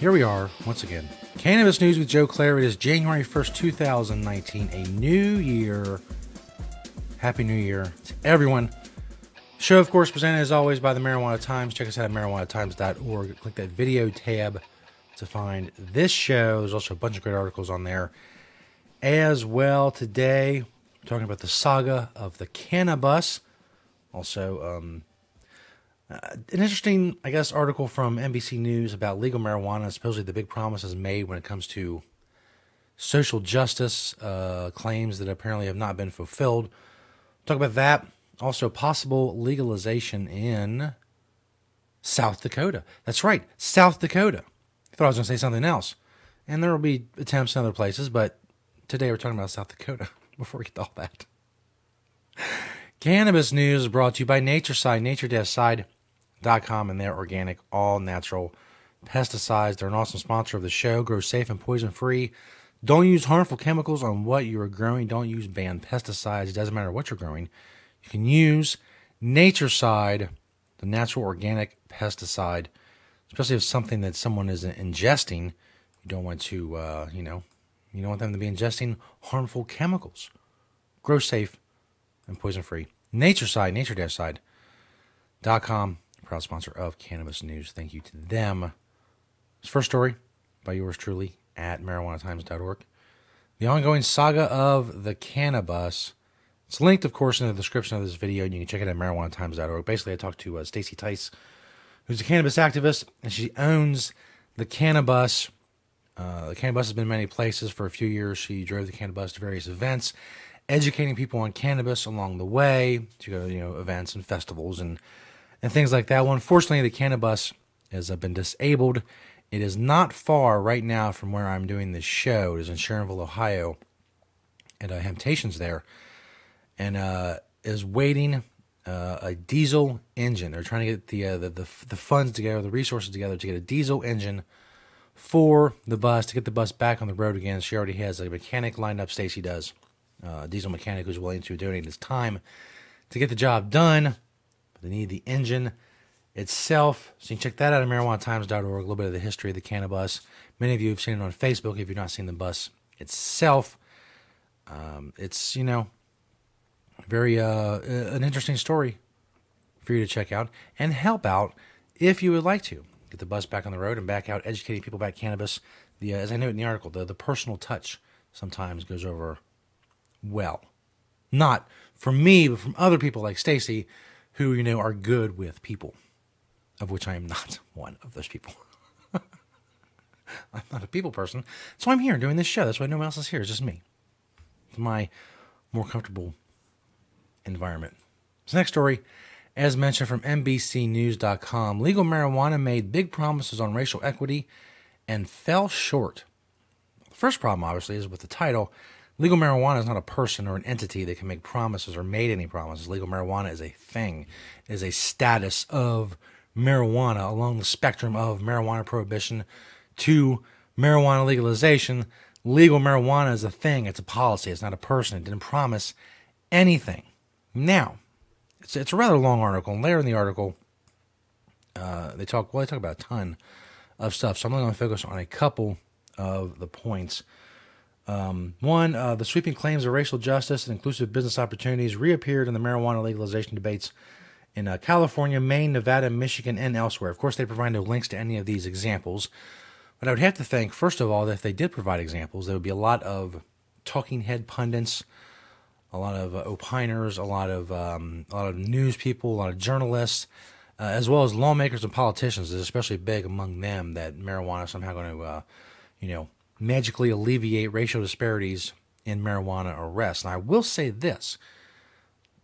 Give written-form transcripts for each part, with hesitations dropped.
Here we are, once again. Cannabis News with Joe Klare. It is January 1st, 2019. A new year. Happy New Year to everyone. Show, of course, presented as always by the Marijuana Times. Check us out at marijuanatimes.org. Click that video tab to find this show. There's also a bunch of great articles on there as well. Today, we're talking about the saga of the Cannabus. Also, an interesting, I guess, article from NBC News about legal marijuana. Supposedly the big promises made when it comes to social justice claims that apparently have not been fulfilled. Talk about that. Also, possible legalization in South Dakota. That's right, South Dakota. I thought I was going to say something else. And there will be attempts in other places, but today we're talking about South Dakota before we get to all that. Cannabis News is brought to you by NatureSide, nature-side.com, and their organic, all-natural pesticides. They're an awesome sponsor of the show. Grow safe and poison-free. Don't use harmful chemicals on what you are growing. Don't use banned pesticides. It doesn't matter what you're growing. You can use NatureSide, the natural organic pesticide, especially if something that someone is ingesting. You don't want to, you don't want them to be ingesting harmful chemicals. Grow safe and poison-free. NatureSide, nature-side.com, proud sponsor of Cannabis News. Thank you to them. This first story by yours truly at marijuanatimes.org. The ongoing saga of the Cannabus. It's linked, of course, in the description of this video, and you can check it at marijuanatimes.org. Basically, I talked to Stacey Tice, who's a cannabis activist, and she owns the Cannabus. The Cannabus has been in many places for a few years. She drove the Cannabus to various events, educating people on cannabis along the way to go to events and festivals and things like that. Well, unfortunately, the Cannabus has been disabled. It is not far right now from where I'm doing this show. It is in Sharonville, Ohio, at Hemptations there, and is waiting a diesel engine. They're trying to get the funds together, the resources together to get a diesel engine for the bus, to get the bus back on the road again. She already has a mechanic lined up. Stacey does. Diesel mechanic who's willing to donate his time to get the job done. But they need the engine itself. So you can check that out at marijuanatimes.org. A little bit of the history of the Cannabis. Many of you have seen it on Facebook if you've not seen the bus itself. It's, very an interesting story for you to check out and help out if you would like to. Get the bus back on the road and back out educating people about cannabis. As I note in the article, the personal touch sometimes goes over well. Not from me, but from other people like Stacey, who, are good with people, of which I am not one of those people. I'm not a people person. So I'm here doing this show. That's why no one else is here. It's just me. It's my more comfortable environment. This next story, as mentioned from NBCnews.com, legal marijuana made big promises on racial equity and fell short. The first problem, obviously, is with the title. Legal marijuana is not a person or an entity that can make promises or made any promises. Legal marijuana is a thing. It is a status of marijuana along the spectrum of marijuana prohibition to marijuana legalization. Legal marijuana is a thing. It's a policy. It's not a person. It didn't promise anything. Now, it's a rather long article, and later in the article, they talk about a ton of stuff, so I'm only going to focus on a couple of the points. One, the sweeping claims of racial justice and inclusive business opportunities reappeared in the marijuana legalization debates in California, Maine, Nevada, Michigan, and elsewhere. Of course, they provide no links to any of these examples, but I would have to think, first of all, that if they did provide examples, there would be a lot of talking head pundits, a lot of opiners, a lot of news people, a lot of journalists, as well as lawmakers and politicians. It's especially big among them that marijuana is somehow going to, magically alleviate racial disparities in marijuana arrests. And I will say this.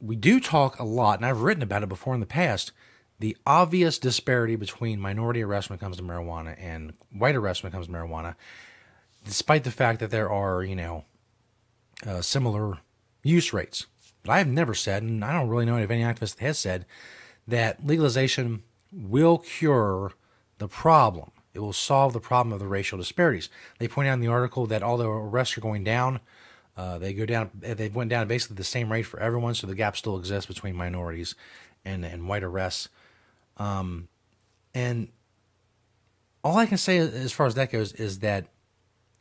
We do talk a lot, and I've written about it before in the past, the obvious disparity between minority arrests when it comes to marijuana and white arrests when it comes to marijuana, despite the fact that there are, similar use rates. But I have never said, and I don't really know if any activist has said, that legalization will cure the problem. It will solve the problem of the racial disparities. They point out in the article that although arrests are going down, they went down at basically the same rate for everyone, so the gap still exists between minorities and white arrests. And all I can say as far as that goes is that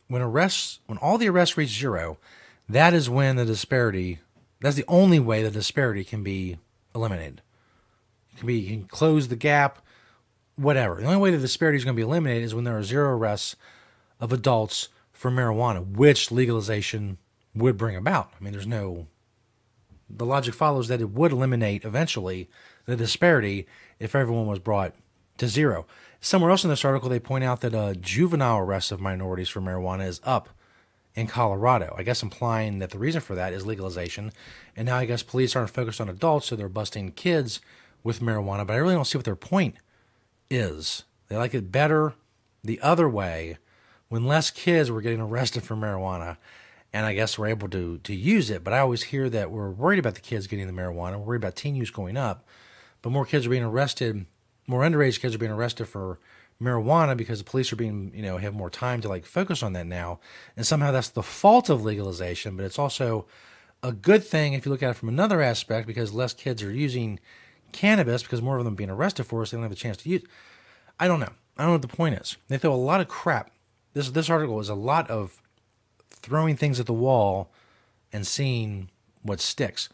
when all the arrests reach zero, that is when that's the only way the disparity can be eliminated. You can close the gap, whatever. The only way the disparity is going to be eliminated is when there are zero arrests of adults for marijuana, which legalization would bring about. I mean, the logic follows that it would eliminate eventually the disparity if everyone was brought to zero. Somewhere else in this article, they point out that juvenile arrests of minorities for marijuana is up in Colorado. I guess implying that the reason for that is legalization. And now I guess police aren't focused on adults, so they're busting kids with marijuana. But I really don't see what their point is. They like it better the other way when less kids were getting arrested for marijuana. And I guess we're able to use it. But I always hear that we're worried about the kids getting the marijuana. We're worried about teen use going up. But more kids are being arrested. More underage kids are being arrested for marijuana because the police are being, have more time to focus on that now. And somehow that's the fault of legalization. But it's also a good thing if you look at it from another aspect, because less kids are using cannabis because more of them are being arrested for it, so they don't have a chance to use. I don't know. I don't know what the point is. They throw a lot of crap. This article is a lot of throwing things at the wall and seeing what sticks.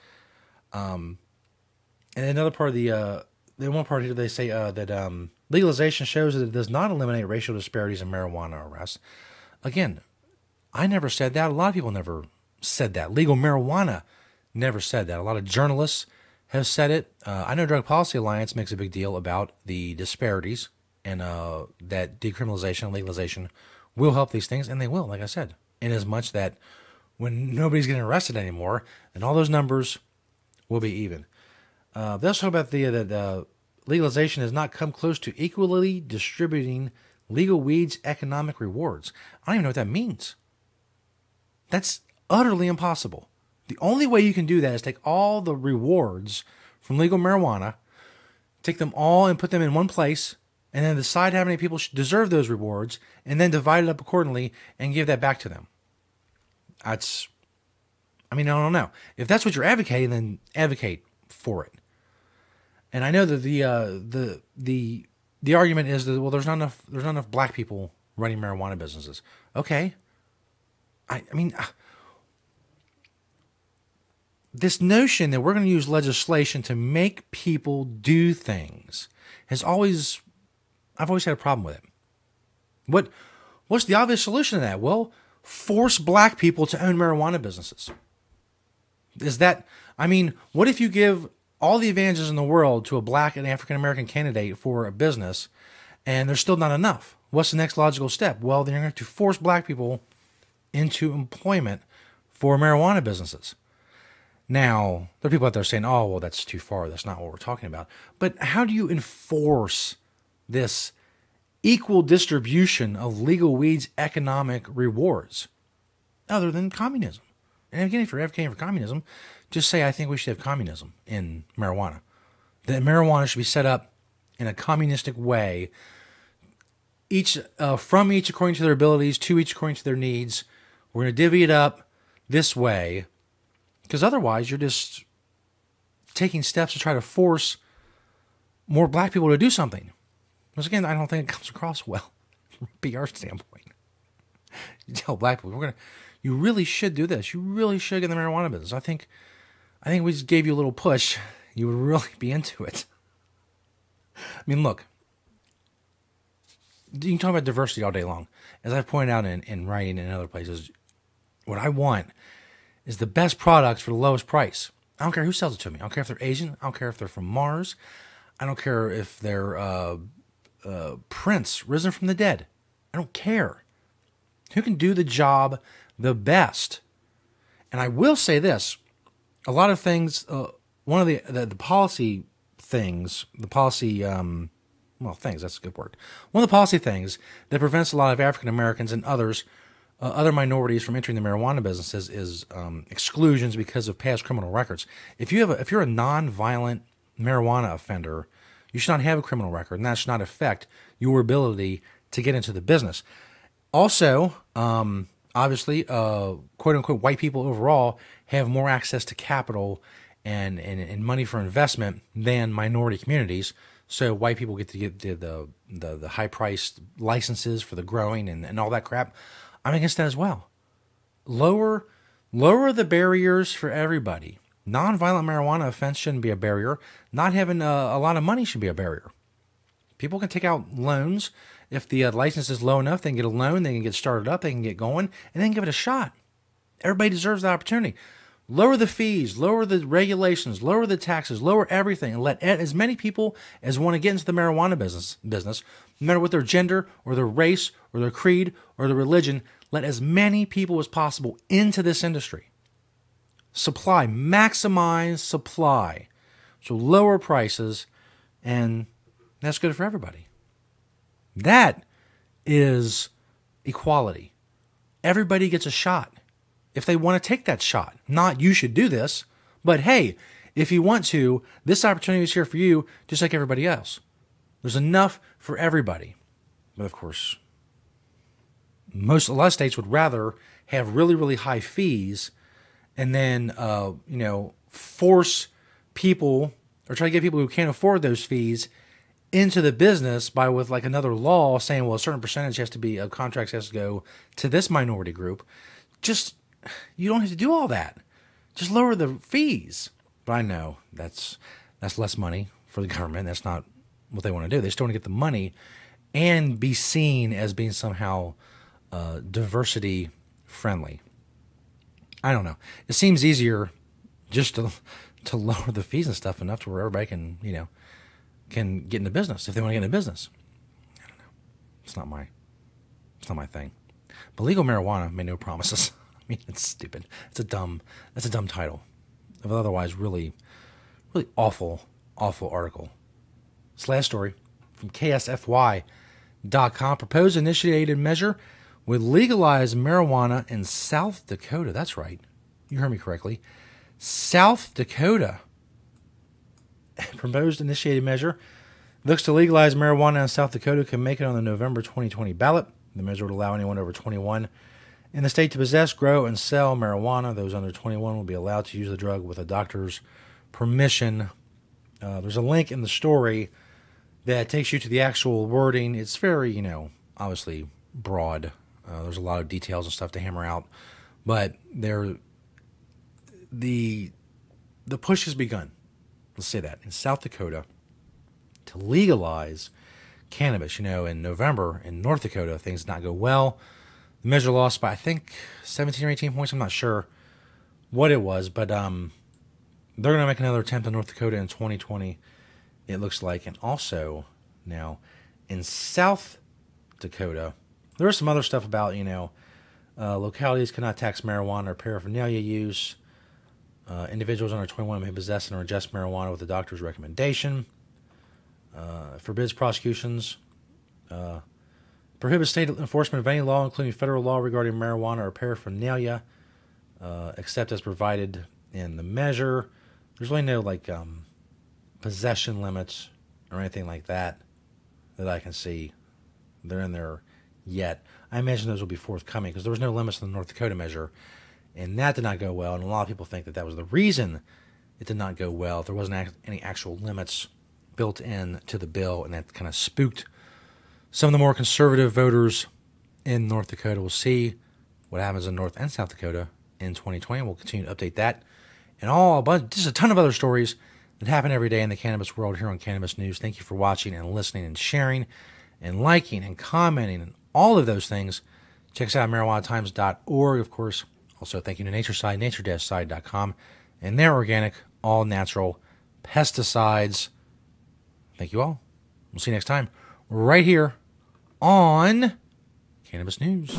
And another part of the one part here they say that legalization shows that it does not eliminate racial disparities in marijuana arrests. Again, I never said that. A lot of people never said that. Legal marijuana never said that. A lot of journalists have said it. I know Drug Policy Alliance makes a big deal about the disparities and that decriminalization and legalization will help these things, and they will, like I said, in as much that when nobody's getting arrested anymore, then all those numbers will be even. They also talk about that legalization has not come close to equally distributing legal weed's economic rewards. I don't even know what that means. That's utterly impossible. The only way you can do that is take all the rewards from legal marijuana, take them all and put them in one place, and then decide how many people should deserve those rewards, and then divide it up accordingly and give that back to them. I don't know. If that's what you're advocating, then advocate for it. And I know that the argument is that, well, there's not enough black people running marijuana businesses. Okay. This notion that we're going to use legislation to make people do things I've always had a problem with it. What's the obvious solution to that? Well, force black people to own marijuana businesses. What if you give all the advantages in the world to a black and African-American candidate for a business and there's still not enough? What's the next logical step? Well, then you're going to have to force black people into employment for marijuana businesses. Now, there are people out there saying, oh, well, that's too far. That's not what we're talking about. But how do you enforce this equal distribution of legal weed's economic rewards other than communism? And again, if you're advocating for communism, just say, I think we should have communism in marijuana. That marijuana should be set up in a communistic way, from each according to their abilities, to each according to their needs. We're going to divvy it up this way, because otherwise you're just taking steps to try to force more black people to do something. Because again, I don't think it comes across well from a PR standpoint. You tell black people, you really should do this. You really should get in the marijuana business. I think we just gave you a little push. You would really be into it. Look, you can talk about diversity all day long. As I've pointed out in writing and in other places, what I want is the best products for the lowest price. I don't care who sells it to me. I don't care if they're Asian. I don't care if they're from Mars. I don't care if they're Prince, risen from the dead. I don't care. Who can do the job the best? And I will say this. A lot of things, one of the policy things, things, that's a good word. One of the policy things that prevents a lot of African Americans and other minorities from entering the marijuana businesses is exclusions because of past criminal records. If you're a non-violent marijuana offender, you should not have a criminal record, and that should not affect your ability to get into the business. Also, obviously, quote-unquote white people overall have more access to capital and money for investment than minority communities. So white people get to get the high priced licenses for the growing and all that crap. I'm against that as well. Lower the barriers for everybody. Nonviolent marijuana offense shouldn't be a barrier. Not having a lot of money should be a barrier. People can take out loans. If the license is low enough, they can get a loan, they can get started up, they can get going, and then give it a shot. Everybody deserves that opportunity. Lower the fees, lower the regulations, lower the taxes, lower everything, and let as many people as want to get into the marijuana business, no matter what their gender or their race or their creed or their religion, let as many people as possible into this industry. Supply, maximize supply. So lower prices, and that's good for everybody. That is equality. Everybody gets a shot if they want to take that shot. Not you should do this, but hey, if you want to, this opportunity is here for you, just like everybody else. There's enough for everybody. But of course, a lot of states would rather have really, really high fees and then, force people or try to get people who can't afford those fees into the business by with like another law saying, well, a certain percentage has to be of contracts has to go to this minority group. You don't have to do all that. Just lower the fees. But I know that's less money for the government. That's not what they want to do. They still want to get the money and be seen as being somehow diversity friendly. I don't know. It seems easier just to lower the fees and stuff enough to where everybody can get into business if they want to get into business. I don't know. It's not my thing. But legal marijuana made no promises. I mean, it's stupid. That's a dumb title of an otherwise really, really awful article. This last story from KSFY.com. Proposed initiated measure would legalize marijuana in South Dakota. That's right. You heard me correctly. South Dakota. Proposed initiated measure looks to legalize marijuana in South Dakota, can make it on the November 2020 ballot. The measure would allow anyone over 21 in the state to possess, grow, and sell marijuana. Those under 21 will be allowed to use the drug with a doctor's permission. There's a link in the story that takes you to the actual wording. It's very, obviously broad. There's a lot of details and stuff to hammer out. But the push has begun. Let's say that, in South Dakota, to legalize cannabis. In November in North Dakota, things did not go well. The measure lost by, I think, 17 or 18 points. I'm not sure what it was, but they're going to make another attempt in North Dakota in 2020, it looks like. And also, now, in South Dakota, there is some other stuff about, localities cannot tax marijuana or paraphernalia use. Individuals under 21 may possess and ingest marijuana with a doctor's recommendation. Forbids prosecutions. Prohibits state enforcement of any law, including federal law regarding marijuana or paraphernalia, except as provided in the measure. There's really no possession limits or anything like that I can see. They're in there yet. I imagine those will be forthcoming because there was no limits in the North Dakota measure. And that did not go well, and a lot of people think that was the reason it did not go well. There wasn't any actual limits built in to the bill, and that kind of spooked some of the more conservative voters in North Dakota. We'll see what happens in North and South Dakota in 2020. We'll continue to update that and just a ton of other stories that happen every day in the cannabis world here on Cannabis News. Thank you for watching and listening and sharing and liking and commenting and all of those things. Check us out at marijuanatimes.org, of course. Also, thank you to NatureSide, nature-side.com, and their organic, all-natural pesticides. Thank you all. We'll see you next time right here on Cannabis News.